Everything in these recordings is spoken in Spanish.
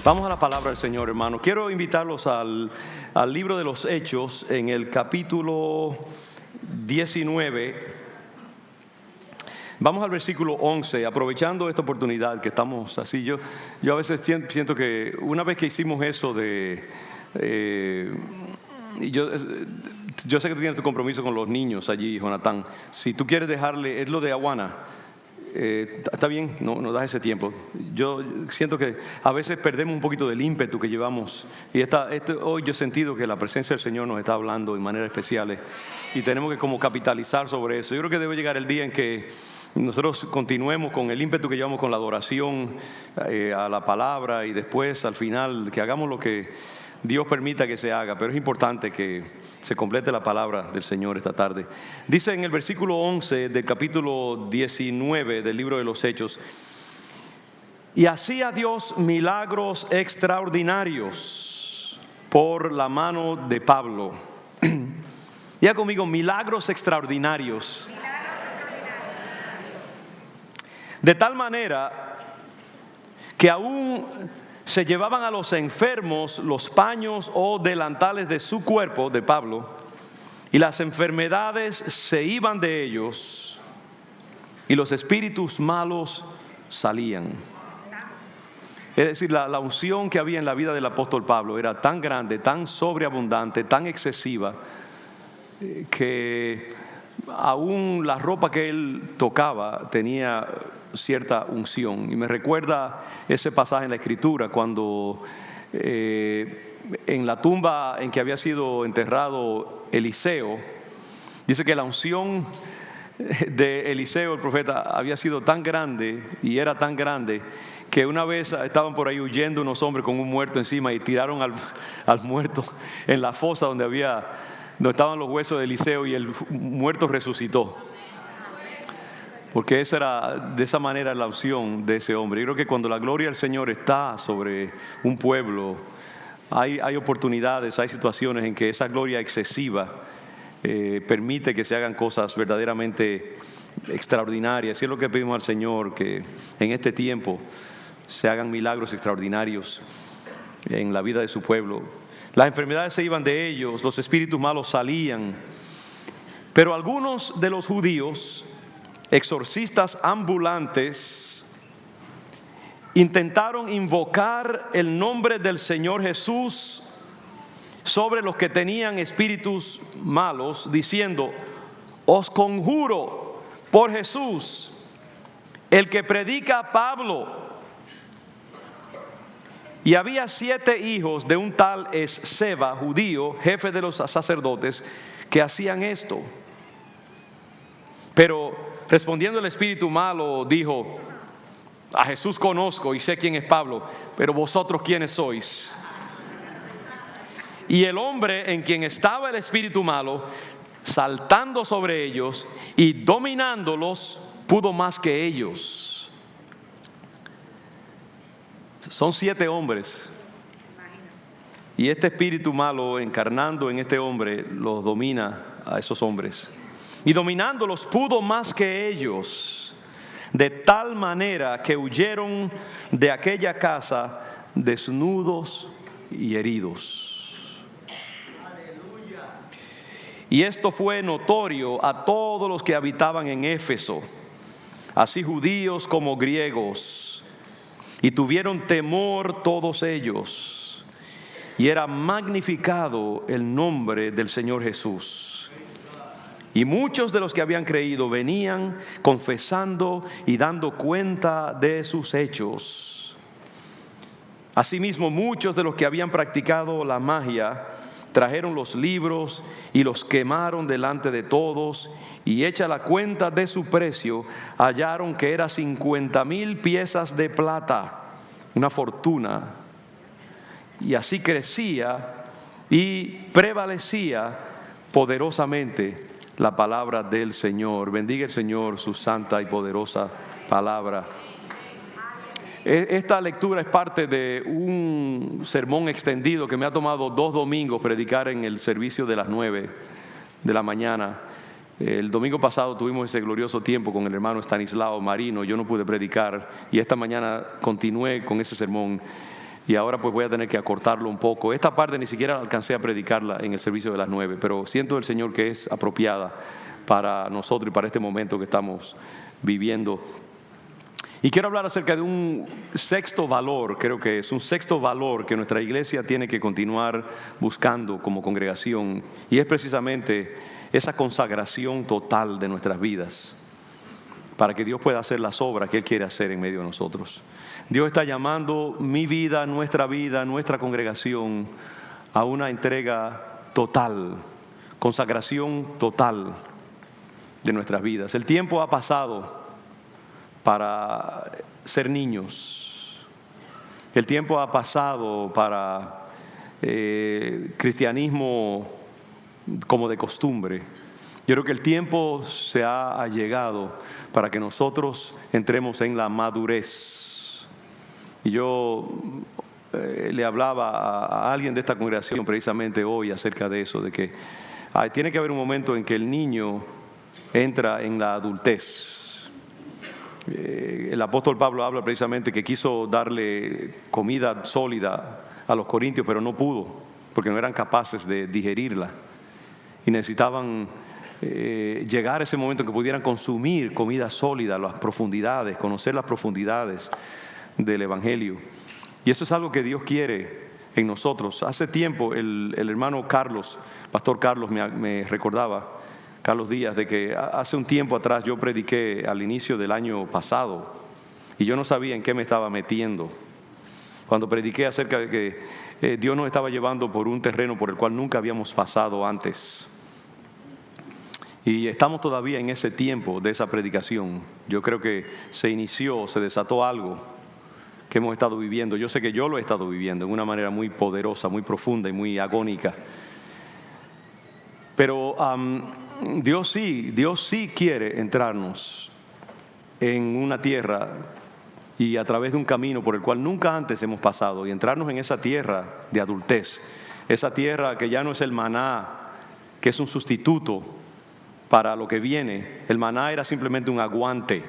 Vamos a la palabra del Señor, hermano. Quiero invitarlos al libro de los Hechos, en el capítulo 19. Vamos al versículo 11, aprovechando esta oportunidad que estamos así. Yo a veces siento que una vez que hicimos eso yo sé que tú tienes tu compromiso con los niños allí, Jonathan. Si tú quieres dejarle, es lo de Aguana. Está bien, no das ese tiempo. Yo siento que a veces perdemos un poquito del ímpetu que llevamos. Y hoy yo he sentido que la presencia del Señor nos está hablando de manera especial. Y tenemos que como capitalizar sobre eso. Yo creo que debe llegar el día en que nosotros continuemos con el ímpetu que llevamos con la adoración a la palabra. Y después al final que hagamos lo que Dios permita que se haga. Pero es importante que se complete la palabra del Señor esta tarde. Dice en el versículo 11 del capítulo 19 del libro de los Hechos: y hacía Dios milagros extraordinarios por la mano de Pablo. Diga conmigo: milagros extraordinarios. De tal manera que aún se llevaban a los enfermos los paños o delantales de su cuerpo, de Pablo, y las enfermedades se iban de ellos y los espíritus malos salían. Es decir, la unción que había en la vida del apóstol Pablo era tan grande, tan sobreabundante, tan excesiva, que aún la ropa que él tocaba tenía cierta unción. Y me recuerda ese pasaje en la Escritura cuando en la tumba en que había sido enterrado Eliseo, dice que la unción de Eliseo el profeta había sido tan grande y era tan grande que una vez estaban por ahí huyendo unos hombres con un muerto encima y tiraron al muerto en la fosa donde estaban los huesos de Eliseo, y el muerto resucitó. Porque de esa manera la unción de ese hombre. Yo creo que cuando la gloria del Señor está sobre un pueblo, hay oportunidades, hay situaciones en que esa gloria excesiva permite que se hagan cosas verdaderamente extraordinarias. Y es lo que pedimos al Señor, que en este tiempo se hagan milagros extraordinarios en la vida de su pueblo. Las enfermedades se iban de ellos, los espíritus malos salían. Pero algunos de los judíos, exorcistas ambulantes, intentaron invocar el nombre del Señor Jesús sobre los que tenían espíritus malos, diciendo: os conjuro por Jesús, el que predica Pablo. Y había 7 hijos de un tal Esceva, judío, jefe de los sacerdotes, que hacían esto. Pero respondiendo el espíritu malo, dijo: a Jesús conozco y sé quién es Pablo, pero vosotros quiénes sois. Y el hombre en quien estaba el espíritu malo, saltando sobre ellos y dominándolos, pudo más que ellos. Son 7 hombres, y este espíritu malo encarnando en este hombre los domina a esos hombres, y dominándolos pudo más que ellos, de tal manera que huyeron de aquella casa desnudos y heridos. Y esto fue notorio a todos los que habitaban en Éfeso, así judíos como griegos, y tuvieron temor todos ellos, y era magnificado el nombre del Señor Jesús. Y muchos de los que habían creído venían confesando y dando cuenta de sus hechos. Asimismo, muchos de los que habían practicado la magia trajeron los libros y los quemaron delante de todos, y hecha la cuenta de su precio, hallaron que era 50,000 piezas de plata, una fortuna. Y así crecía y prevalecía poderosamente la palabra del Señor. Bendiga el Señor su santa y poderosa palabra. Esta lectura es parte de un sermón extendido que me ha tomado 2 domingos predicar en el servicio de las 9 de la mañana. El domingo pasado tuvimos ese glorioso tiempo con el hermano Stanislao Marino. Yo no pude predicar y esta mañana continué con ese sermón. y ahora pues voy a tener que acortarlo un poco. Esta parte ni siquiera alcancé a predicarla en el servicio de las 9, pero siento del Señor que es apropiada para nosotros y para este momento que estamos viviendo. Y quiero hablar acerca de un sexto valor, creo que es un sexto valor que nuestra iglesia tiene que continuar buscando como congregación, y es precisamente esa consagración total de nuestras vidas para que Dios pueda hacer las obras que Él quiere hacer en medio de nosotros. Dios está llamando mi vida, nuestra congregación a una entrega total, consagración total de nuestras vidas. El tiempo ha pasado para ser niños. El tiempo ha pasado para cristianismo como de costumbre. Yo creo que el tiempo se ha llegado para que nosotros entremos en la madurez. Y yo le hablaba a alguien de esta congregación precisamente hoy acerca de eso, de que tiene que haber un momento en que el niño entra en la adultez. El apóstol Pablo habla precisamente que quiso darle comida sólida a los corintios, pero no pudo, porque no eran capaces de digerirla. Y necesitaban llegar a ese momento en que pudieran consumir comida sólida, las profundidades, conocer las profundidades del Evangelio. Y eso es algo que Dios quiere en nosotros. Hace tiempo el hermano Carlos, pastor Carlos, me recordaba, Carlos Díaz, de que hace un tiempo atrás yo prediqué al inicio del año pasado y yo no sabía en qué me estaba metiendo. Cuando prediqué acerca de que Dios nos estaba llevando por un terreno por el cual nunca habíamos pasado antes. Y estamos todavía en ese tiempo de esa predicación. Yo creo que se desató algo que hemos estado viviendo. Yo sé que yo lo he estado viviendo de una manera muy poderosa, muy profunda y muy agónica. Pero Dios sí quiere entrarnos en una tierra y a través de un camino por el cual nunca antes hemos pasado, y entrarnos en esa tierra de adultez, esa tierra que ya no es el maná, que es un sustituto para lo que viene. El maná era simplemente un aguante.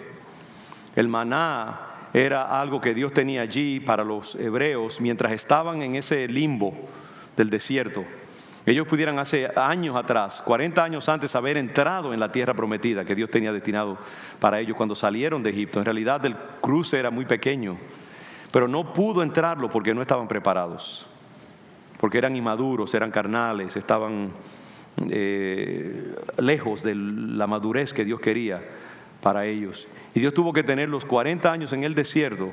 El maná era algo que Dios tenía allí para los hebreos mientras estaban en ese limbo del desierto. Ellos pudieran hace años atrás, 40 años antes, haber entrado en la tierra prometida que Dios tenía destinado para ellos cuando salieron de Egipto. En realidad el cruce era muy pequeño, pero no pudo entrarlo porque no estaban preparados, porque eran inmaduros, eran carnales, estaban lejos de la madurez que Dios quería para ellos. Y Dios tuvo que tenerlos 40 años en el desierto.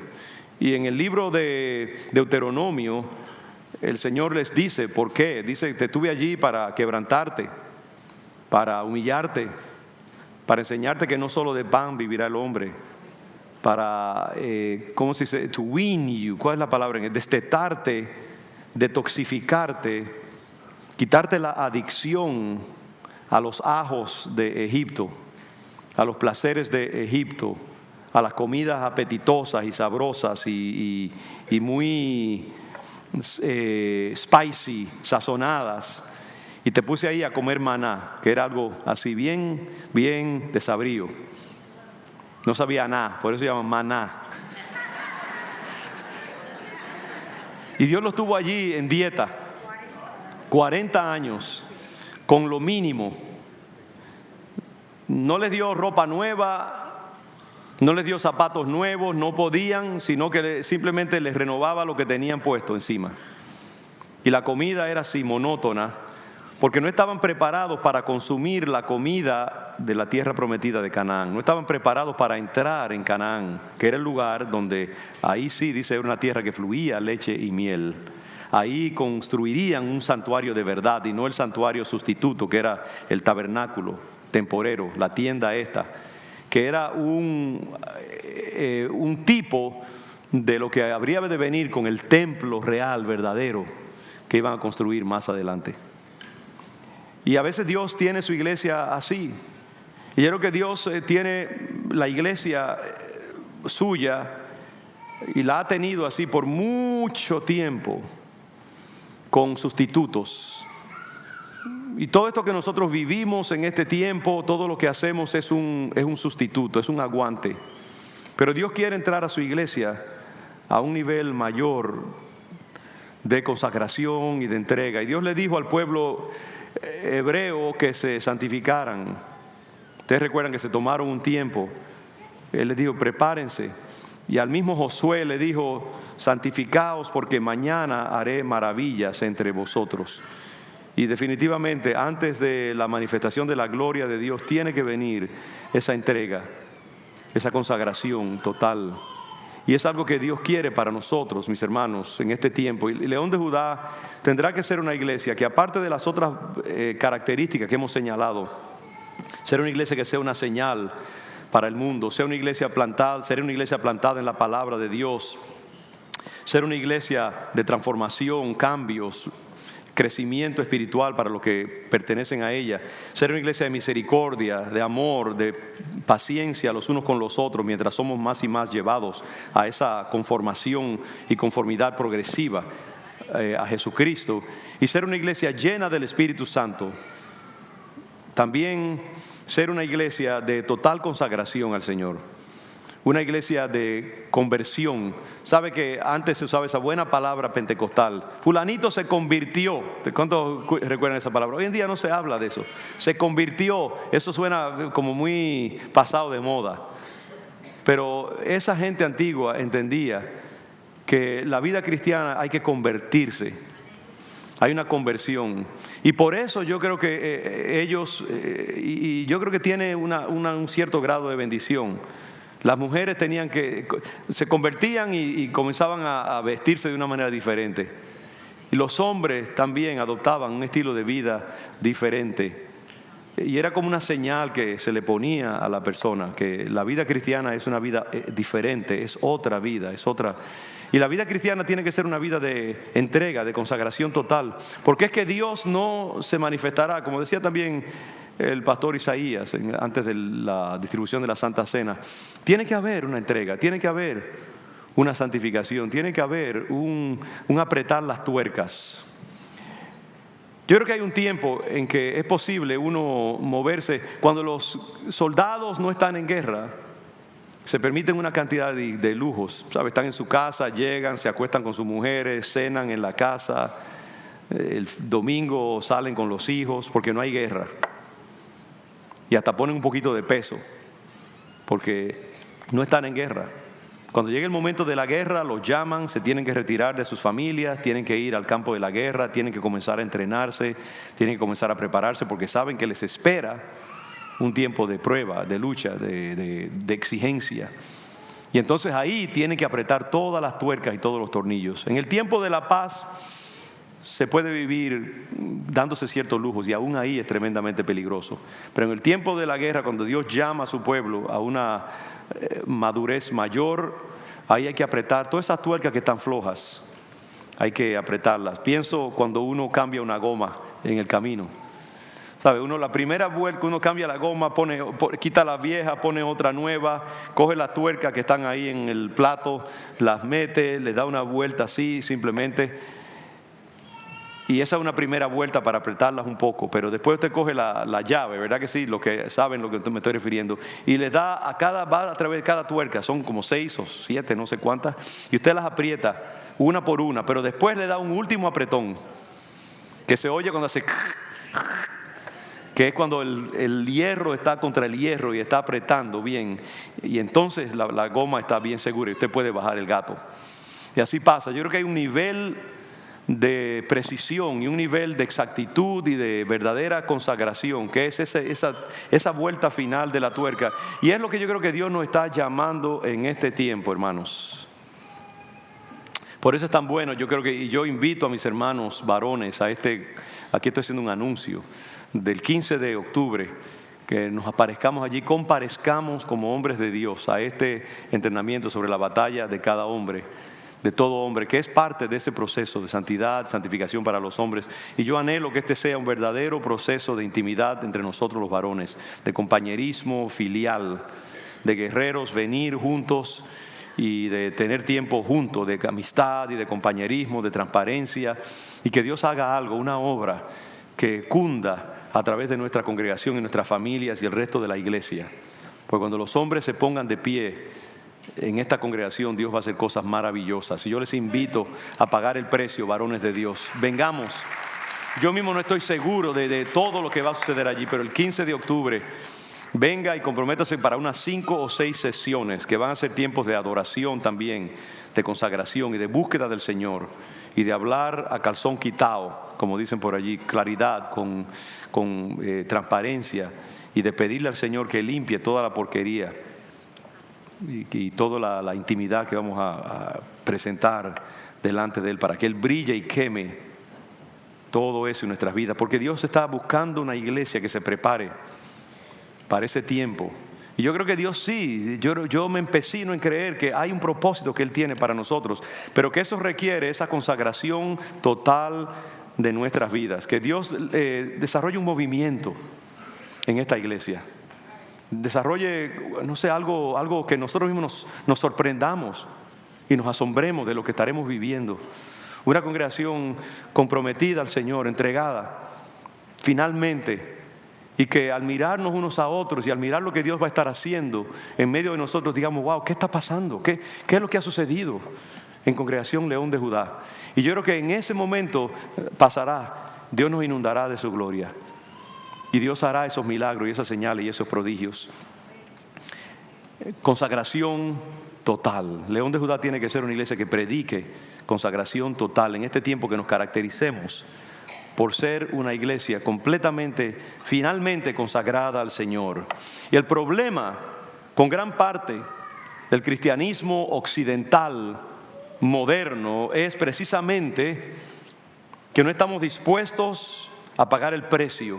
Y en el libro de Deuteronomio, el Señor les dice, ¿por qué? Dice, te tuve allí para quebrantarte, para humillarte, para enseñarte que no solo de pan vivirá el hombre, para, ¿cómo se dice? To wean you, ¿cuál es la palabra? Destetarte, detoxificarte, quitarte la adicción a los ajos de Egipto, a los placeres de Egipto, a las comidas apetitosas y sabrosas y muy spicy, sazonadas, y te puse ahí a comer maná, que era algo así bien desabrío. No sabía nada, por eso se llama maná. Y Dios los tuvo allí en dieta 40 años con lo mínimo. No les dio ropa nueva, no les dio zapatos nuevos, no podían, sino que simplemente les renovaba lo que tenían puesto encima. Y la comida era así monótona, porque no estaban preparados para consumir la comida de la tierra prometida de Canaán. No estaban preparados para entrar en Canaán, que era el lugar donde, ahí sí dice, era una tierra que fluía leche y miel. Ahí construirían un santuario de verdad y no el santuario sustituto, que era el tabernáculo temporero, la tienda esta, que era un tipo de lo que habría de venir con el templo real, verdadero, que iban a construir más adelante. Y a veces Dios tiene su iglesia así. Y yo creo que Dios tiene la iglesia suya y la ha tenido así por mucho tiempo, con sustitutos. Y todo esto que nosotros vivimos en este tiempo, todo lo que hacemos es un sustituto, es un aguante. Pero Dios quiere entrar a su iglesia a un nivel mayor de consagración y de entrega. Y Dios le dijo al pueblo hebreo que se santificaran. Ustedes recuerdan que se tomaron un tiempo. Él les dijo, prepárense. Y al mismo Josué le dijo, santificaos porque mañana haré maravillas entre vosotros. Y definitivamente antes de la manifestación de la gloria de Dios tiene que venir esa entrega, esa consagración total. Y es algo que Dios quiere para nosotros, mis hermanos, en este tiempo. Y León de Judá tendrá que ser una iglesia que, aparte de las otras características que hemos señalado, ser una iglesia que sea una señal para el mundo, ser una iglesia plantada en la palabra de Dios, ser una iglesia de transformación, cambios, crecimiento espiritual para los que pertenecen a ella, ser una iglesia de misericordia, de amor, de paciencia los unos con los otros mientras somos más y más llevados a esa conformación y conformidad progresiva a Jesucristo, y ser una iglesia llena del Espíritu Santo. También ser una iglesia de total consagración al Señor, una iglesia de conversión. Sabe que antes se usaba esa buena palabra pentecostal, fulanito se convirtió. ¿Cuántos recuerdan esa palabra? Hoy en día no se habla de eso. Se convirtió, eso suena como muy pasado de moda. Pero esa gente antigua entendía que la vida cristiana hay que convertirse. Hay una conversión. Y por eso yo creo que ellos, y yo creo que tiene un cierto grado de bendición. Las mujeres se convertían y comenzaban a vestirse de una manera diferente. Y los hombres también adoptaban un estilo de vida diferente. Y era como una señal que se le ponía a la persona, que la vida cristiana es una vida diferente, es otra vida, es otra. Y la vida cristiana tiene que ser una vida de entrega, de consagración total. Porque es que Dios no se manifestará, como decía también el pastor Isaías antes de la distribución de la Santa Cena. Tiene que haber una entrega, tiene que haber una santificación, tiene que haber un apretar las tuercas. Yo creo que hay un tiempo en que es posible uno moverse. Cuando los soldados no están en guerra, se permiten una cantidad de lujos, ¿sabe? Están en su casa, llegan, se acuestan con sus mujeres, cenan en la casa, el domingo salen con los hijos porque no hay guerra. Y hasta ponen un poquito de peso porque no están en guerra. Cuando llegue el momento de la guerra, los llaman, se tienen que retirar de sus familias, tienen que ir al campo de la guerra, tienen que comenzar a entrenarse, tienen que comenzar a prepararse porque saben que les espera un tiempo de prueba, de lucha, de exigencia. Y entonces ahí tienen que apretar todas las tuercas y todos los tornillos. En el tiempo de la paz se puede vivir dándose ciertos lujos y aún ahí es tremendamente peligroso. Pero en el tiempo de la guerra, cuando Dios llama a su pueblo a una madurez mayor, ahí hay que apretar todas esas tuercas que están flojas, hay que apretarlas. Pienso cuando uno cambia una goma en el camino, ¿sabe? La primera vuelta uno cambia la goma, quita la vieja, pone otra nueva, coge las tuercas que están ahí en el plato, las mete, le da una vuelta así simplemente. Y esa es una primera vuelta para apretarlas un poco, pero después usted coge la llave, ¿verdad que sí? Los que saben lo que me estoy refiriendo, y le da va a través de cada tuerca, son como 6 o 7, no sé cuántas, y usted las aprieta una por una, pero después le da un último apretón, que se oye cuando hace, que es cuando el hierro está contra el hierro y está apretando bien, y entonces la goma está bien segura y usted puede bajar el gato. Y así pasa. Yo creo que hay un nivel de precisión y un nivel de exactitud y de verdadera consagración, que es esa vuelta final de la tuerca. Y es lo que yo creo que Dios nos está llamando en este tiempo, hermanos. Por eso es tan bueno. Yo creo y yo invito a mis hermanos varones aquí estoy haciendo un anuncio del 15 de octubre, que nos aparezcamos allí, comparezcamos como hombres de Dios a este entrenamiento sobre la batalla de cada hombre, de todo hombre, que es parte de ese proceso de santidad, santificación para los hombres. Y yo anhelo que este sea un verdadero proceso de intimidad entre nosotros los varones, de compañerismo filial, de guerreros venir juntos y de tener tiempo juntos, de amistad y de compañerismo, de transparencia, y que Dios haga algo, una obra que cunda a través de nuestra congregación y nuestras familias y el resto de la iglesia. Pues cuando los hombres se pongan de pie en esta congregación Dios va a hacer cosas maravillosas. Y yo les invito a pagar el precio, varones de Dios. Vengamos. Yo mismo no estoy seguro de todo lo que va a suceder allí, pero el 15 de octubre, venga y comprométase para unas 5 o 6 sesiones que van a ser tiempos de adoración también, de consagración y de búsqueda del Señor y de hablar a calzón quitado, como dicen por allí, claridad, con transparencia, y de pedirle al Señor que limpie toda la porquería y toda la intimidad que vamos a presentar delante de Él, para que Él brille y queme todo eso en nuestras vidas, porque Dios está buscando una iglesia que se prepare para ese tiempo. Y yo creo que Dios sí, yo me empecino en creer que hay un propósito que Él tiene para nosotros, pero que eso requiere esa consagración total de nuestras vidas, que Dios desarrolle un movimiento en esta iglesia, desarrolle, no sé, algo que nosotros mismos nos sorprendamos y nos asombremos de lo que estaremos viviendo. Una congregación comprometida al Señor, entregada, finalmente, y que al mirarnos unos a otros y al mirar lo que Dios va a estar haciendo en medio de nosotros, digamos, wow, ¿qué está pasando? ¿Qué es lo que ha sucedido en Congregación León de Judá? Y yo creo que en ese momento pasará, Dios nos inundará de su gloria. Y Dios hará esos milagros y esas señales y esos prodigios. Consagración total. León de Judá tiene que ser una iglesia que predique consagración total en este tiempo, que nos caractericemos por ser una iglesia completamente, finalmente consagrada al Señor. Y el problema con gran parte del cristianismo occidental moderno es precisamente que no estamos dispuestos a pagar el precio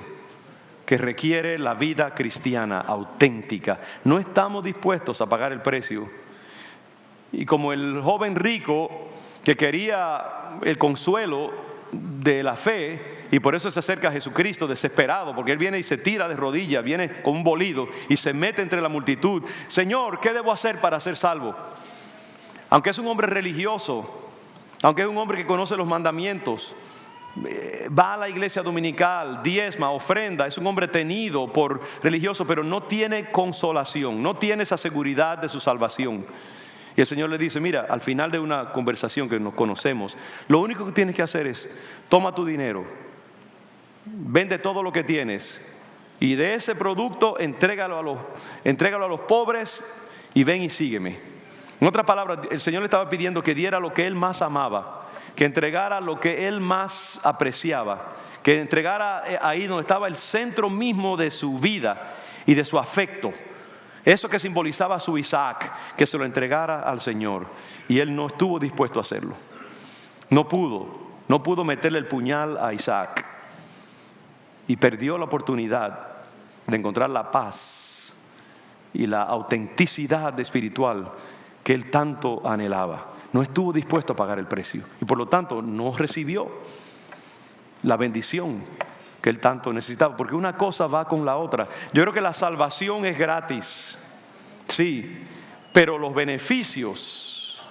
que requiere la vida cristiana auténtica. No estamos dispuestos a pagar el precio. Y como el joven rico que quería el consuelo de la fe, y por eso se acerca a Jesucristo desesperado, porque Él viene y se tira de rodillas, viene con un bolido y se mete entre la multitud. Señor, ¿qué debo hacer para ser salvo? Aunque es un hombre religioso, aunque es un hombre que conoce los mandamientos, va a la iglesia dominical, diezma, ofrenda, es un hombre tenido por religioso, pero no tiene consolación, no tiene esa seguridad de su salvación. Y el Señor le dice, mira, al final de una conversación que nos conocemos, lo único que tienes que hacer es, toma tu dinero, vende todo lo que tienes, y de ese producto entrégalo a los pobres, y ven y sígueme. En otras palabras, el Señor le estaba pidiendo que diera lo que Él más amaba, que entregara lo que Él más apreciaba, que entregara ahí donde estaba el centro mismo de su vida y de su afecto. Eso que simbolizaba a su Isaac, que se lo entregara al Señor. Y Él no estuvo dispuesto a hacerlo. No pudo meterle el puñal a Isaac. Y perdió la oportunidad de encontrar la paz y la autenticidad espiritual que Él tanto anhelaba. No estuvo dispuesto a pagar el precio. Y por lo tanto no recibió la bendición que Él tanto necesitaba, porque una cosa va con la otra. Yo creo que la salvación es gratis, sí, pero los beneficios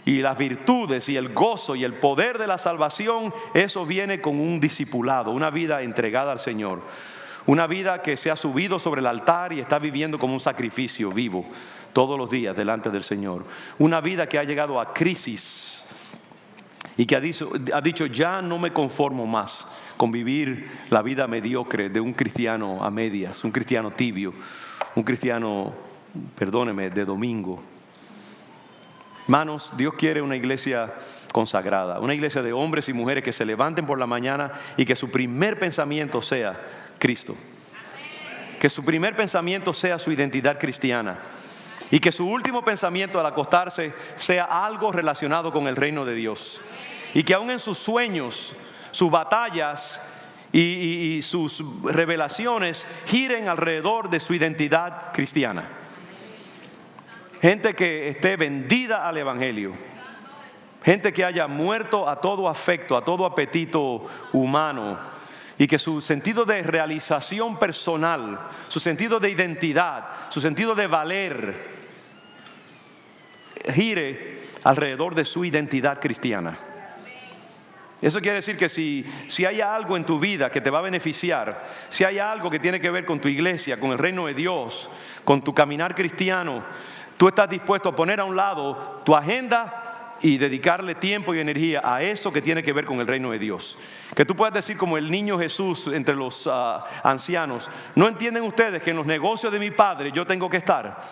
y las virtudes y el gozo y el poder de la salvación, eso viene con un discipulado, una vida entregada al Señor, una vida que se ha subido sobre el altar y está viviendo como un sacrificio vivo todos los días delante del Señor, una vida que ha llegado a crisis y que ha dicho ya no me conformo más con vivir la vida mediocre de un cristiano a medias, un cristiano tibio, un cristiano, perdóneme, de domingo. Hermanos, Dios quiere una iglesia consagrada, una iglesia de hombres y mujeres que se levanten por la mañana y que su primer pensamiento sea Cristo, que su primer pensamiento sea su identidad cristiana, y que su último pensamiento al acostarse sea algo relacionado con el reino de Dios, y que aún en sus sueños, sus batallas y sus revelaciones giren alrededor de su identidad cristiana. Gente que esté vendida al Evangelio, gente que haya muerto a todo afecto, a todo apetito humano, y que su sentido de realización personal, su sentido de identidad, su sentido de valer gire alrededor de su identidad cristiana. Eso quiere decir que si hay algo en tu vida que te va a beneficiar, si hay algo que tiene que ver con tu iglesia, con el reino de Dios, con tu caminar cristiano, tú estás dispuesto a poner a un lado tu agenda y dedicarle tiempo y energía a eso que tiene que ver con el reino de Dios. Que tú puedas decir como el niño Jesús entre los ancianos: ¿no entienden ustedes que en los negocios de mi Padre yo tengo que estar?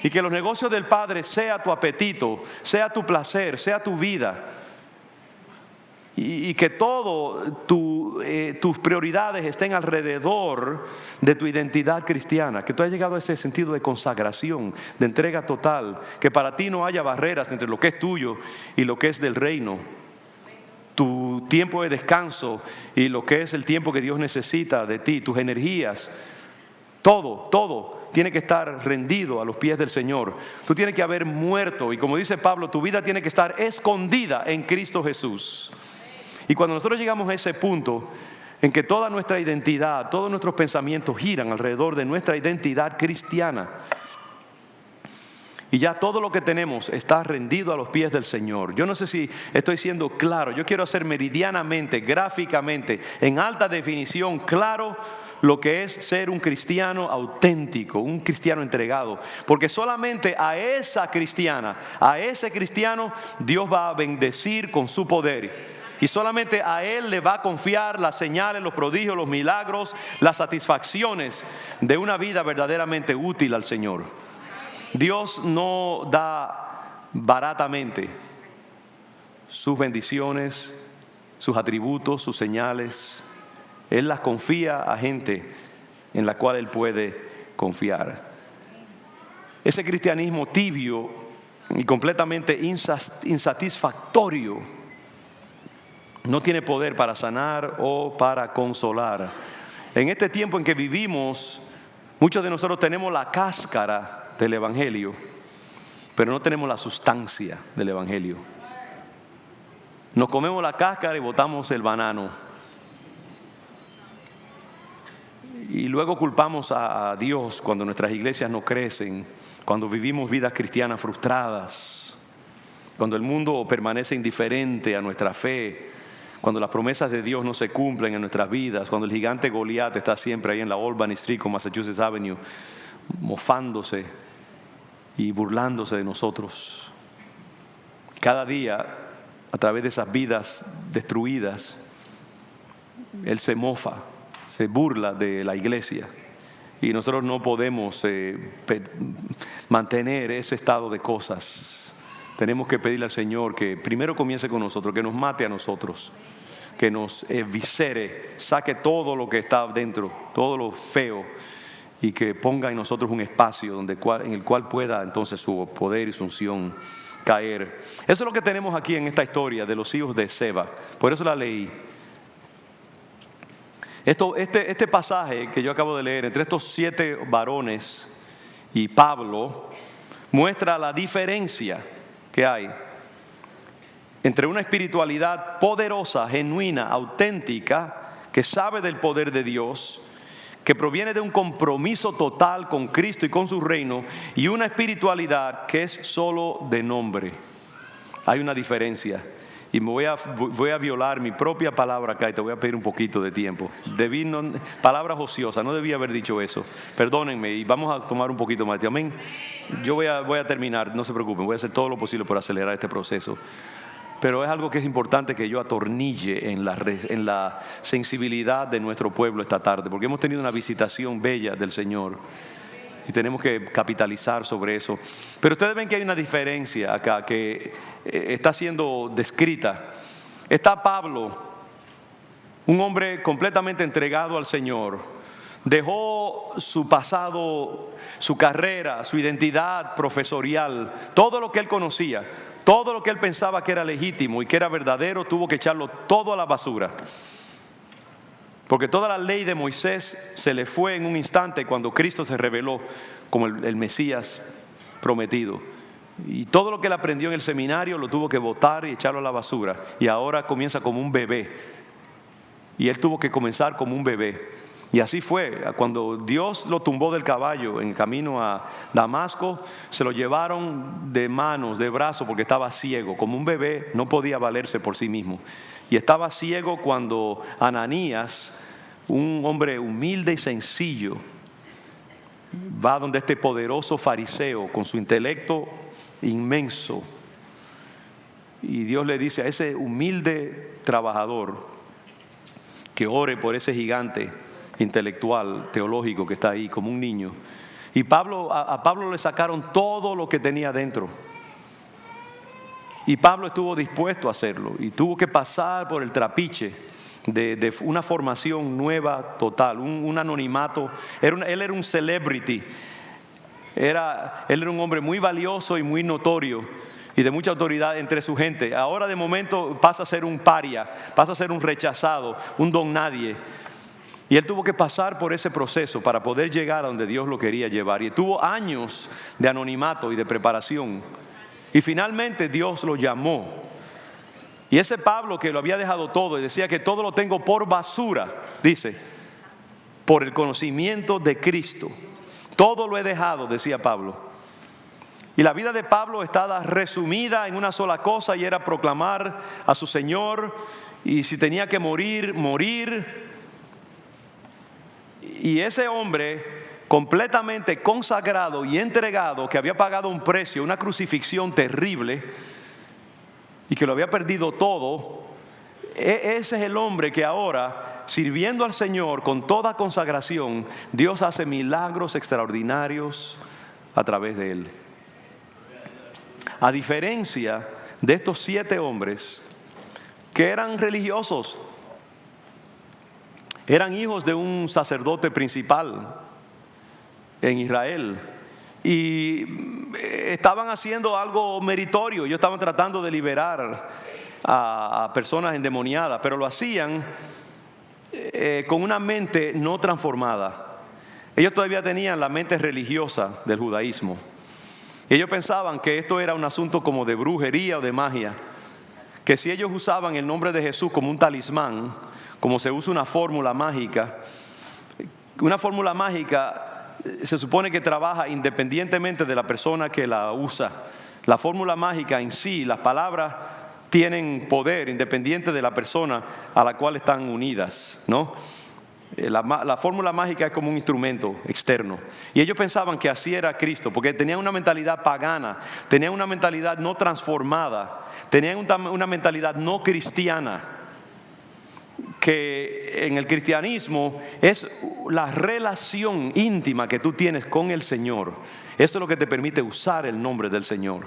Y que los negocios del Padre sea tu apetito, sea tu placer, sea tu vida. Y que todo tus prioridades estén alrededor de tu identidad cristiana. Que tú hayas llegado a ese sentido de consagración, de entrega total. Que para ti no haya barreras entre lo que es tuyo y lo que es del reino. Tu tiempo de descanso y lo que es el tiempo que Dios necesita de ti, tus energías. Todo tiene que estar rendido a los pies del Señor. Tú tienes que haber muerto. Y como dice Pablo, tu vida tiene que estar escondida en Cristo Jesús. Y cuando nosotros llegamos a ese punto en que toda nuestra identidad, todos nuestros pensamientos giran alrededor de nuestra identidad cristiana, y ya todo lo que tenemos está rendido a los pies del Señor. Yo no sé si estoy siendo claro. Yo quiero hacer meridianamente, gráficamente, en alta definición, claro lo que es ser un cristiano auténtico, un cristiano entregado. Porque solamente a esa cristiana, a ese cristiano, Dios va a bendecir con su poder. Y solamente a Él le va a confiar las señales, los prodigios, los milagros, las satisfacciones de una vida verdaderamente útil al Señor. Dios no da baratamente sus bendiciones, sus atributos, sus señales. Él las confía a gente en la cual Él puede confiar. Ese cristianismo tibio y completamente insatisfactorio no tiene poder para sanar o para consolar. En este tiempo en que vivimos, muchos de nosotros tenemos la cáscara del Evangelio, pero no tenemos la sustancia del Evangelio. Nos comemos la cáscara y botamos el banano. Y luego culpamos a Dios cuando nuestras iglesias no crecen, cuando vivimos vidas cristianas frustradas, cuando el mundo permanece indiferente a nuestra fe, cuando las promesas de Dios no se cumplen en nuestras vidas, cuando el gigante Goliat está siempre ahí en la Albany Street con Massachusetts Avenue, mofándose y burlándose de nosotros. Cada día, a través de esas vidas destruidas, Él se mofa, se burla de la iglesia. Y nosotros no podemos mantener ese estado de cosas. Tenemos que pedirle al Señor que primero comience con nosotros, que nos mate a nosotros, que nos viscere, saque todo lo que está dentro, todo lo feo, y que ponga en nosotros un espacio en el cual pueda entonces su poder y su unción caer. Eso es lo que tenemos aquí en esta historia de los hijos de Seba. Por eso la leí. Este pasaje que yo acabo de leer, entre estos 7 varones y Pablo, muestra la diferencia que hay entre una espiritualidad poderosa, genuina, auténtica, que sabe del poder de Dios, que proviene de un compromiso total con Cristo y con su reino, y una espiritualidad que es solo de nombre. Hay una diferencia. Y voy a violar mi propia palabra acá y te voy a pedir un poquito de tiempo. Palabras ociosas, no debía haber dicho eso. Perdónenme y vamos a tomar un poquito más de tiempo. Amén. Yo voy a terminar, no se preocupen, voy a hacer todo lo posible por acelerar este proceso. Pero es algo que es importante que yo atornille en la sensibilidad de nuestro pueblo esta tarde, porque hemos tenido una visitación bella del Señor. Y tenemos que capitalizar sobre eso. Pero ustedes ven que hay una diferencia acá que está siendo descrita. Está Pablo, un hombre completamente entregado al Señor. Dejó su pasado, su carrera, su identidad profesorial, todo lo que él conocía, todo lo que él pensaba que era legítimo y que era verdadero, tuvo que echarlo todo a la basura. Porque toda la ley de Moisés se le fue en un instante cuando Cristo se reveló como el Mesías prometido. Y todo lo que él aprendió en el seminario lo tuvo que botar y echarlo a la basura. Y ahora comienza como un bebé. Y él tuvo que comenzar como un bebé. Y así fue. Cuando Dios lo tumbó del caballo en camino a Damasco, se lo llevaron de manos, de brazos, porque estaba ciego. Como un bebé no podía valerse por sí mismo. Y estaba ciego cuando Ananías, un hombre humilde y sencillo, va donde este poderoso fariseo con su intelecto inmenso, y Dios le dice a ese humilde trabajador que ore por ese gigante intelectual, teológico que está ahí como un niño. Y a Pablo le sacaron todo lo que tenía dentro. Y Pablo estuvo dispuesto a hacerlo y tuvo que pasar por el trapiche de una formación nueva total, un anonimato. Él era un celebrity, él era un hombre muy valioso y muy notorio y de mucha autoridad entre su gente. Ahora de momento pasa a ser un paria, pasa a ser un rechazado, un don nadie. Y él tuvo que pasar por ese proceso para poder llegar a donde Dios lo quería llevar. Y tuvo años de anonimato y de preparación. Y finalmente Dios lo llamó. Y ese Pablo que lo había dejado todo y decía que todo lo tengo por basura, dice, por el conocimiento de Cristo. Todo lo he dejado, decía Pablo. Y la vida de Pablo estaba resumida en una sola cosa, y era proclamar a su Señor. Y si tenía que morir, morir. Y ese hombre completamente consagrado y entregado, que había pagado un precio, una crucifixión terrible, y que lo había perdido todo, ese es el hombre que ahora, sirviendo al Señor con toda consagración, Dios hace milagros extraordinarios a través de él. A diferencia de estos 7 hombres que eran religiosos, eran hijos de un sacerdote principal en Israel y estaban haciendo algo meritorio. Ellos estaban tratando de liberar a personas endemoniadas, pero lo hacían con una mente no transformada. Ellos todavía tenían la mente religiosa del judaísmo. Ellos pensaban que esto era un asunto como de brujería o de magia, que si ellos usaban el nombre de Jesús como un talismán, como se usa una fórmula mágica se supone que trabaja independientemente de la persona que la usa. La fórmula mágica en sí, las palabras tienen poder independiente de la persona a la cual están unidas, ¿no? La fórmula mágica es como un instrumento externo. Y ellos pensaban que así era Cristo, porque tenían una mentalidad pagana, tenían una mentalidad no transformada, tenían una mentalidad no cristiana. Que en el cristianismo es la relación íntima que tú tienes con el Señor. Eso es lo que te permite usar el nombre del Señor.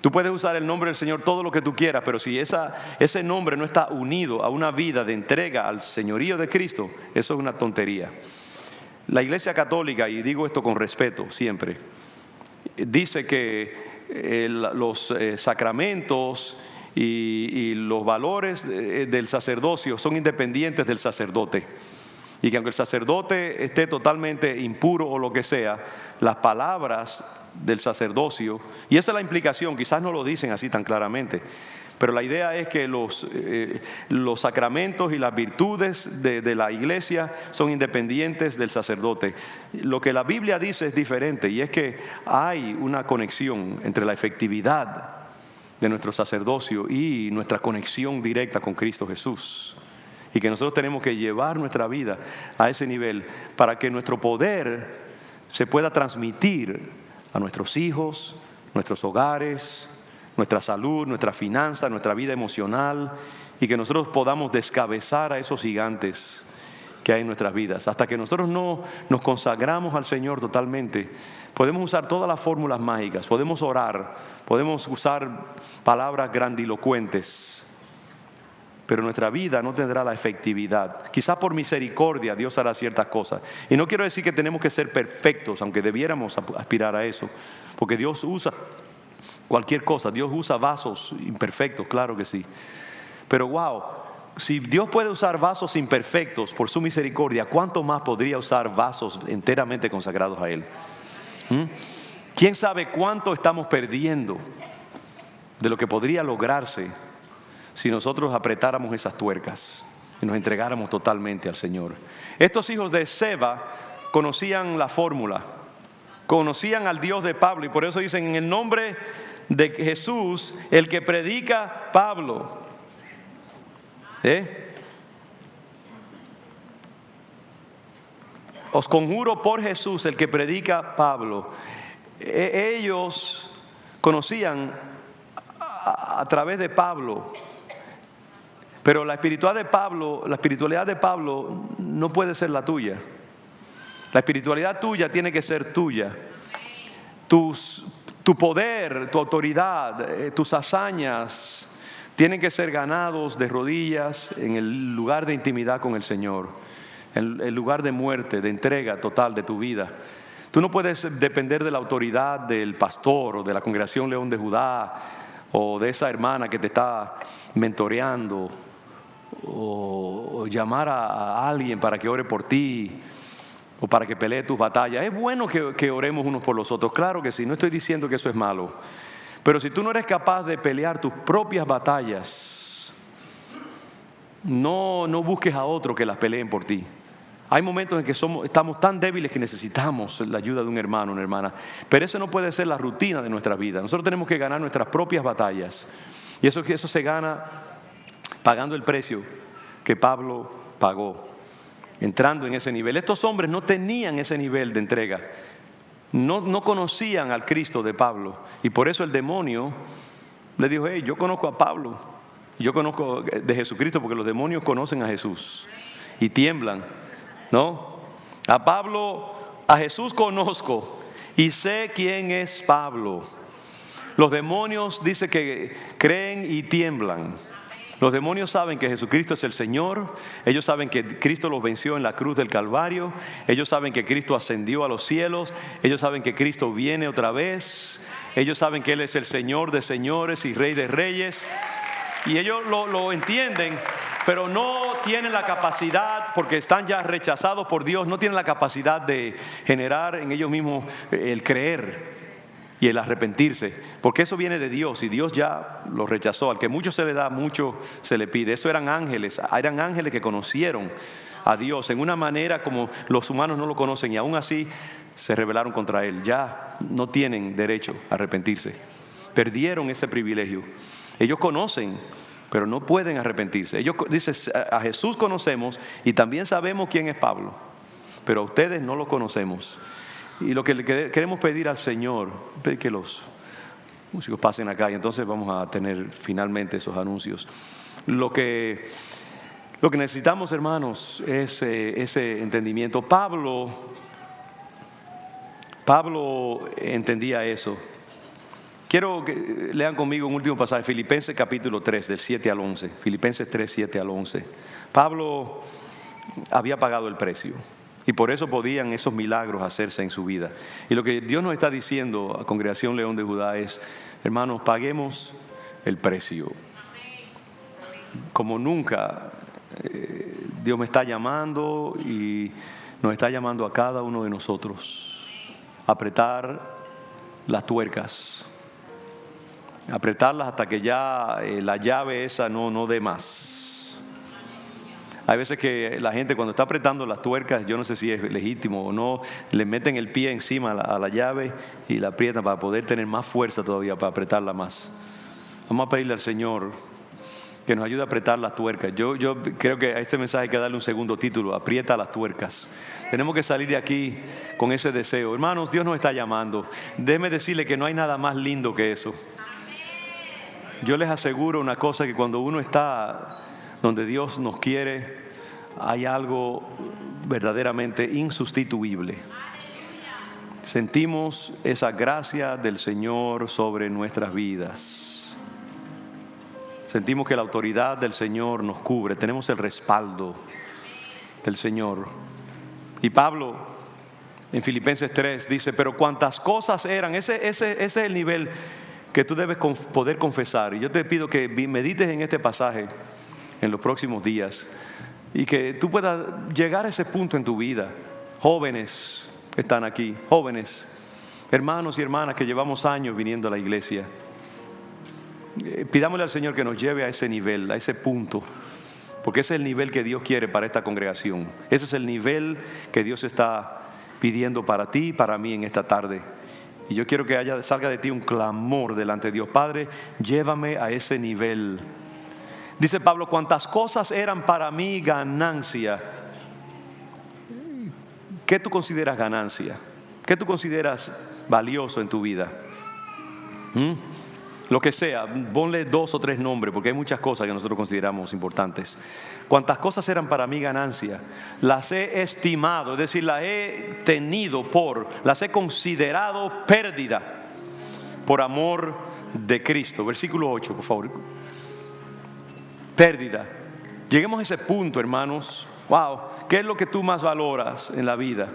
Tú puedes usar el nombre del Señor todo lo que tú quieras, pero si ese nombre no está unido a una vida de entrega al señorío de Cristo, eso es una tontería. La Iglesia Católica, y digo esto con respeto siempre, dice que los sacramentos y los valores del sacerdocio son independientes del sacerdote, y que aunque el sacerdote esté totalmente impuro o lo que sea, las palabras del sacerdocio, y esa es la implicación, quizás no lo dicen así tan claramente, pero la idea es que los sacramentos y las virtudes de la iglesia son independientes del sacerdote. Lo que la Biblia dice es diferente, y es que hay una conexión entre la efectividad de nuestro sacerdocio y nuestra conexión directa con Cristo Jesús, y que nosotros tenemos que llevar nuestra vida a ese nivel para que nuestro poder se pueda transmitir a nuestros hijos, nuestros hogares, nuestra salud, nuestra finanza, nuestra vida emocional, y que nosotros podamos descabezar a esos gigantes que hay en nuestras vidas. Hasta que nosotros no nos consagramos al Señor totalmente, podemos usar todas las fórmulas mágicas, podemos orar, podemos usar palabras grandilocuentes, pero nuestra vida no tendrá la efectividad. Quizás por misericordia Dios hará ciertas cosas. Y no quiero decir que tenemos que ser perfectos, aunque debiéramos aspirar a eso, porque Dios usa cualquier cosa. Dios usa vasos imperfectos, claro que sí. Pero wow, si Dios puede usar vasos imperfectos por su misericordia, ¿cuánto más podría usar vasos enteramente consagrados a Él? ¿Quién sabe cuánto estamos perdiendo de lo que podría lograrse si nosotros apretáramos esas tuercas y nos entregáramos totalmente al Señor? Estos hijos de Seba conocían la fórmula, conocían al Dios de Pablo, y por eso dicen: en el nombre de Jesús, el que predica Pablo. os conjuro por Jesús, el que predica Pablo. Ellos conocían a través de Pablo, pero la espiritualidad de Pablo no puede ser la tuya. La espiritualidad tuya tiene que ser tuya. Tu poder, tu autoridad, tus hazañas tienen que ser ganados de rodillas en el lugar de intimidad con el Señor, en el lugar de muerte, de entrega total de tu vida. Tú no puedes depender de la autoridad del pastor o de la congregación León de Judá o de esa hermana que te está mentoreando o llamar a alguien para que ore por ti o para que pelee tus batallas. Es bueno que oremos unos por los otros, claro que sí, no estoy diciendo que eso es malo. Pero si tú no eres capaz de pelear tus propias batallas, no busques a otros que las peleen por ti. Hay momentos en que estamos tan débiles que necesitamos la ayuda de un hermano, una hermana. Pero eso no puede ser la rutina de nuestra vida. Nosotros tenemos que ganar nuestras propias batallas. Y eso se gana pagando el precio que Pablo pagó, entrando en ese nivel. Estos hombres no tenían ese nivel de entrega. No conocían al Cristo de Pablo. Y por eso el demonio le dijo: hey, yo conozco a Pablo, yo conozco de Jesucristo, porque los demonios conocen a Jesús y tiemblan, ¿no? A Jesús conozco y sé quién es Pablo. Los demonios dice que creen y tiemblan. Los demonios saben que Jesucristo es el Señor. Ellos saben que Cristo los venció en la cruz del Calvario. Ellos saben que Cristo ascendió a los cielos. Ellos saben que Cristo viene otra vez. Ellos saben que Él es el Señor de señores y Rey de reyes. Y ellos lo entienden, pero no tienen la capacidad, porque están ya rechazados por Dios, no tienen la capacidad de generar en ellos mismos el creer y el arrepentirse, porque eso viene de Dios y Dios ya lo rechazó. Al que mucho se le da, mucho se le pide. Eso eran ángeles que conocieron a Dios en una manera como los humanos no lo conocen, y aún así se rebelaron contra Él. Ya no tienen derecho a arrepentirse, perdieron ese privilegio. Ellos conocen, pero no pueden arrepentirse. Ellos dicen: a Jesús conocemos y también sabemos quién es Pablo, pero a ustedes no lo conocemos. Y lo que le queremos pedir al Señor, pedir que los músicos pasen acá y entonces vamos a tener finalmente esos anuncios. Lo que necesitamos, hermanos, es ese entendimiento. Pablo entendía eso. Quiero que lean conmigo un último pasaje, Filipenses capítulo 3, del 7 al 11. Filipenses 3, 7 al 11. Pablo había pagado el precio y por eso podían esos milagros hacerse en su vida. Y lo que Dios nos está diciendo a Congregación León de Judá es: hermanos, paguemos el precio. Como nunca, Dios me está llamando y nos está llamando a cada uno de nosotros a apretar las tuercas, apretarlas hasta que ya la llave esa no dé más. Hay veces que la gente, cuando está apretando las tuercas, yo no sé si es legítimo o no, le meten el pie encima a la llave y la aprietan para poder tener más fuerza todavía, para apretarla más. Vamos a pedirle al Señor que nos ayude a apretar las tuercas. Yo creo que a este mensaje hay que darle un segundo título: aprieta las tuercas. Tenemos que salir de aquí con ese deseo. Hermanos, Dios nos está llamando. Déjeme decirle que no hay nada más lindo que eso. Yo les aseguro una cosa, que cuando uno está donde Dios nos quiere, hay algo verdaderamente insustituible. Sentimos esa gracia del Señor sobre nuestras vidas. Sentimos que la autoridad del Señor nos cubre. Tenemos el respaldo del Señor. Y Pablo en Filipenses 3 dice: pero cuantas cosas eran, ese es el nivel que tú debes poder confesar. Y yo te pido que medites en este pasaje en los próximos días y que tú puedas llegar a ese punto en tu vida. Jóvenes que están aquí, jóvenes, hermanos y hermanas que llevamos años viniendo a la iglesia, pidámosle al Señor que nos lleve a ese nivel, a ese punto, porque ese es el nivel que Dios quiere para esta congregación. Ese es el nivel que Dios está pidiendo para ti y para mí en esta tarde. Y yo quiero que salga de ti un clamor delante de Dios: Padre, llévame a ese nivel. Dice Pablo: cuantas cosas eran para mí ganancia. ¿qué tú consideras ganancia? ¿Qué tú consideras valioso en tu vida? Lo que sea, ponle 2 o 3 nombres, porque hay muchas cosas que nosotros consideramos importantes. Cuantas cosas eran para mí ganancia, las he estimado, es decir, las he las he considerado pérdida por amor de Cristo. Versículo 8, por favor. Pérdida. Lleguemos a ese punto, hermanos. Wow, ¿qué es lo que tú más valoras en la vida?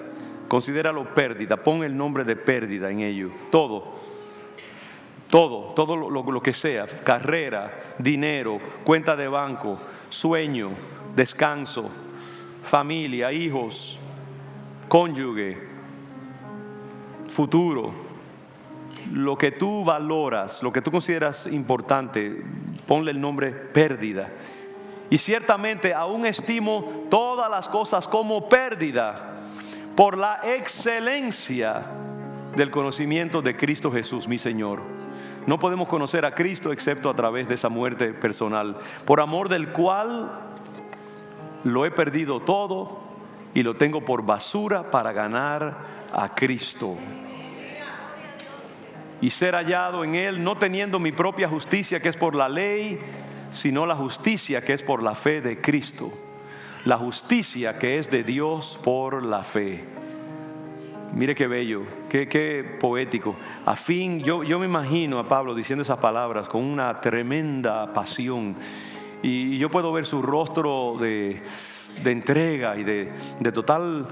Considéralo pérdida, pon el nombre de pérdida en ello. Todo lo que sea, carrera, dinero, cuenta de banco, sueño, descanso, familia, hijos, cónyuge, futuro. Lo que tú valoras, lo que tú consideras importante, ponle el nombre pérdida. Y ciertamente aún estimo todas las cosas como pérdida por la excelencia del conocimiento de Cristo Jesús, mi Señor. No podemos conocer a Cristo excepto a través de esa muerte personal, por amor del cual lo he perdido todo y lo tengo por basura para ganar a Cristo y ser hallado en Él, no teniendo mi propia justicia que es por la ley, sino la justicia que es por la fe de Cristo, la justicia que es de Dios por la fe. Mire qué bello, qué poético. Yo me imagino a Pablo diciendo esas palabras con una tremenda pasión, y yo puedo ver su rostro de entrega y de total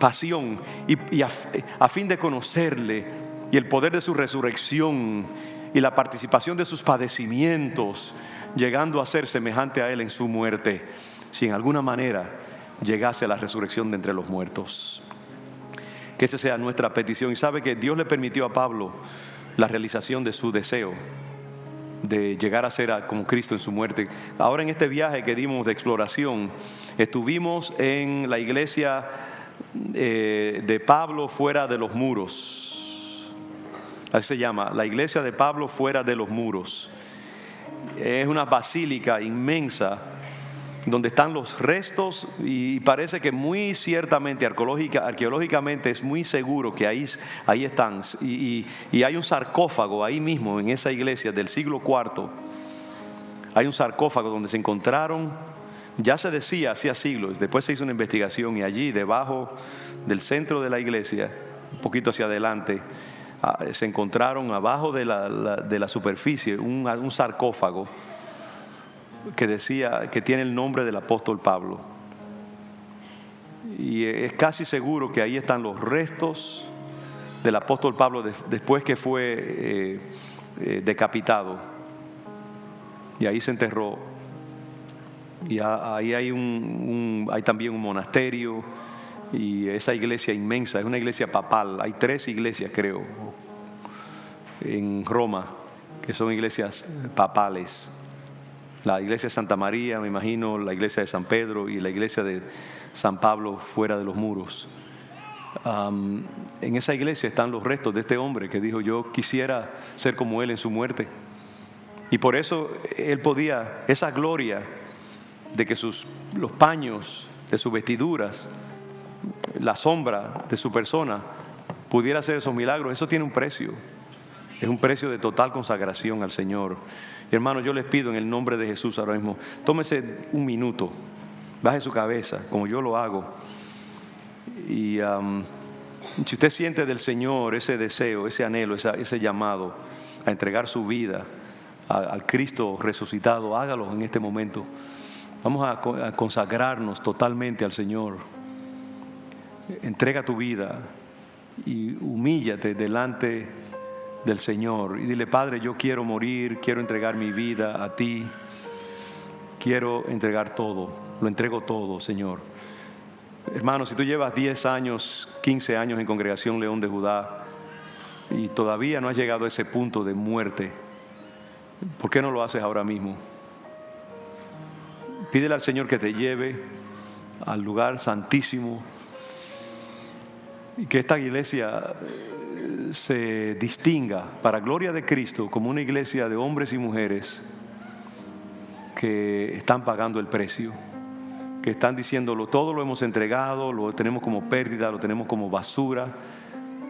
pasión, y a fin de conocerle y el poder de su resurrección y la participación de sus padecimientos, llegando a ser semejante a Él en su muerte, si en alguna manera llegase a la resurrección de entre los muertos. Que esa sea nuestra petición. Y sabe que Dios le permitió a Pablo la realización de su deseo de llegar a ser como Cristo en su muerte. Ahora, en este viaje que dimos de exploración, estuvimos en la iglesia de Pablo fuera de los muros. Así se llama, la iglesia de Pablo fuera de los muros. Es una basílica inmensa donde están los restos, y parece que muy ciertamente arqueológicamente es muy seguro que ahí están, y hay un sarcófago ahí mismo en esa iglesia del siglo IV. Hay un sarcófago donde se encontraron, ya se decía hacía siglos, después se hizo una investigación, y allí debajo del centro de la iglesia, un poquito hacia adelante, se encontraron abajo de la superficie un sarcófago que decía que tiene el nombre del apóstol Pablo, y es casi seguro que ahí están los restos del apóstol Pablo después que fue decapitado, y ahí se enterró. Y ahí hay también un monasterio, y esa iglesia inmensa es una iglesia papal. Hay 3 iglesias, creo, en Roma, que son iglesias papales. La iglesia de Santa María, me imagino, la iglesia de San Pedro y la iglesia de San Pablo fuera de los muros. En esa iglesia están los restos de este hombre que dijo: yo quisiera ser como él en su muerte. Y por eso él podía, esa gloria de que los paños de sus vestiduras, la sombra de su persona pudiera hacer esos milagros, eso tiene un precio. Es un precio de total consagración al Señor. Hermanos, yo les pido en el nombre de Jesús ahora mismo, tómese un minuto, baje su cabeza como yo lo hago, y si usted siente del Señor ese deseo, ese anhelo, ese llamado a entregar su vida al Cristo resucitado, hágalo en este momento. Vamos a consagrarnos totalmente al Señor. Entrega tu vida y humíllate delante del Señor y dile: Padre, yo quiero morir, quiero entregar mi vida a ti, quiero entregar todo, lo entrego todo, Señor. Hermano, si tú llevas 10 años, 15 años en Congregación León de Judá y todavía no has llegado a ese punto de muerte, ¿por qué no lo haces ahora mismo? Pídele al Señor que te lleve al lugar santísimo y que esta iglesia se distinga para gloria de Cristo como una iglesia de hombres y mujeres que están pagando el precio, que están diciéndolo, todo lo hemos entregado, lo tenemos como pérdida, lo tenemos como basura,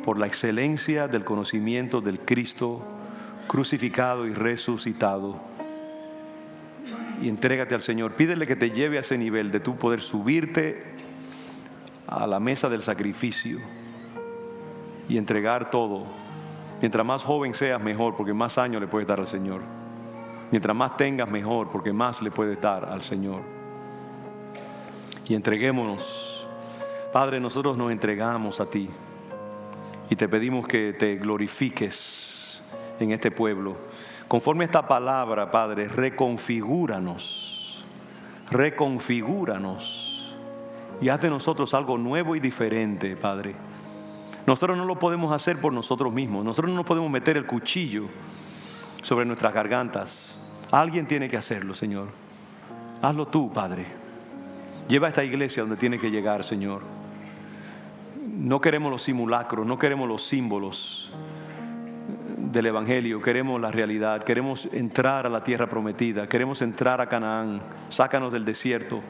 por la excelencia del conocimiento del Cristo crucificado y resucitado. Y entrégate al Señor, pídele que te lleve a ese nivel de tú poder subirte a la mesa del sacrificio y entregar todo. Mientras más joven seas, mejor, porque más años le puedes dar al Señor. Mientras más tengas, mejor, porque más le puedes dar al Señor. Y entreguémonos. Padre, nosotros nos entregamos a ti y te pedimos que te glorifiques en este pueblo. Conforme a esta palabra, Padre, reconfigúranos y haz de nosotros algo nuevo y diferente, Padre. Nosotros no lo podemos hacer por nosotros mismos. Nosotros no podemos meter el cuchillo sobre nuestras gargantas. Alguien tiene que hacerlo, Señor. Hazlo tú, Padre. Lleva a esta iglesia donde tiene que llegar, Señor. No queremos los simulacros, no queremos los símbolos del Evangelio. Queremos la realidad. Queremos entrar a la tierra prometida. Queremos entrar a Canaán. Sácanos del desierto.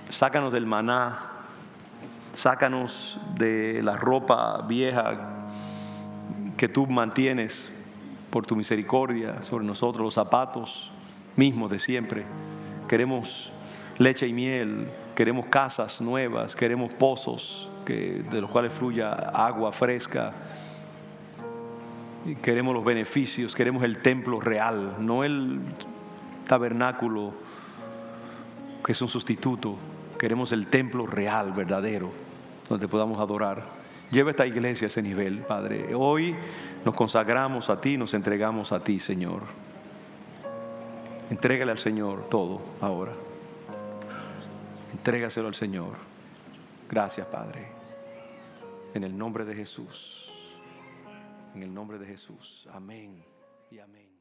Sácanos del maná. Sácanos de la ropa vieja que tú mantienes por tu misericordia sobre nosotros, los zapatos mismos de siempre. Queremos leche y miel, queremos casas nuevas, queremos pozos de los cuales fluya agua fresca. Y queremos los beneficios, queremos el templo real, no el tabernáculo que es un sustituto. Queremos el templo real, verdadero, donde podamos adorar. Lleva esta iglesia a ese nivel, Padre. Hoy nos consagramos a ti, nos entregamos a ti, Señor. Entrégale al Señor todo ahora. Entrégaselo al Señor. Gracias, Padre. En el nombre de Jesús. En el nombre de Jesús. Amén y amén.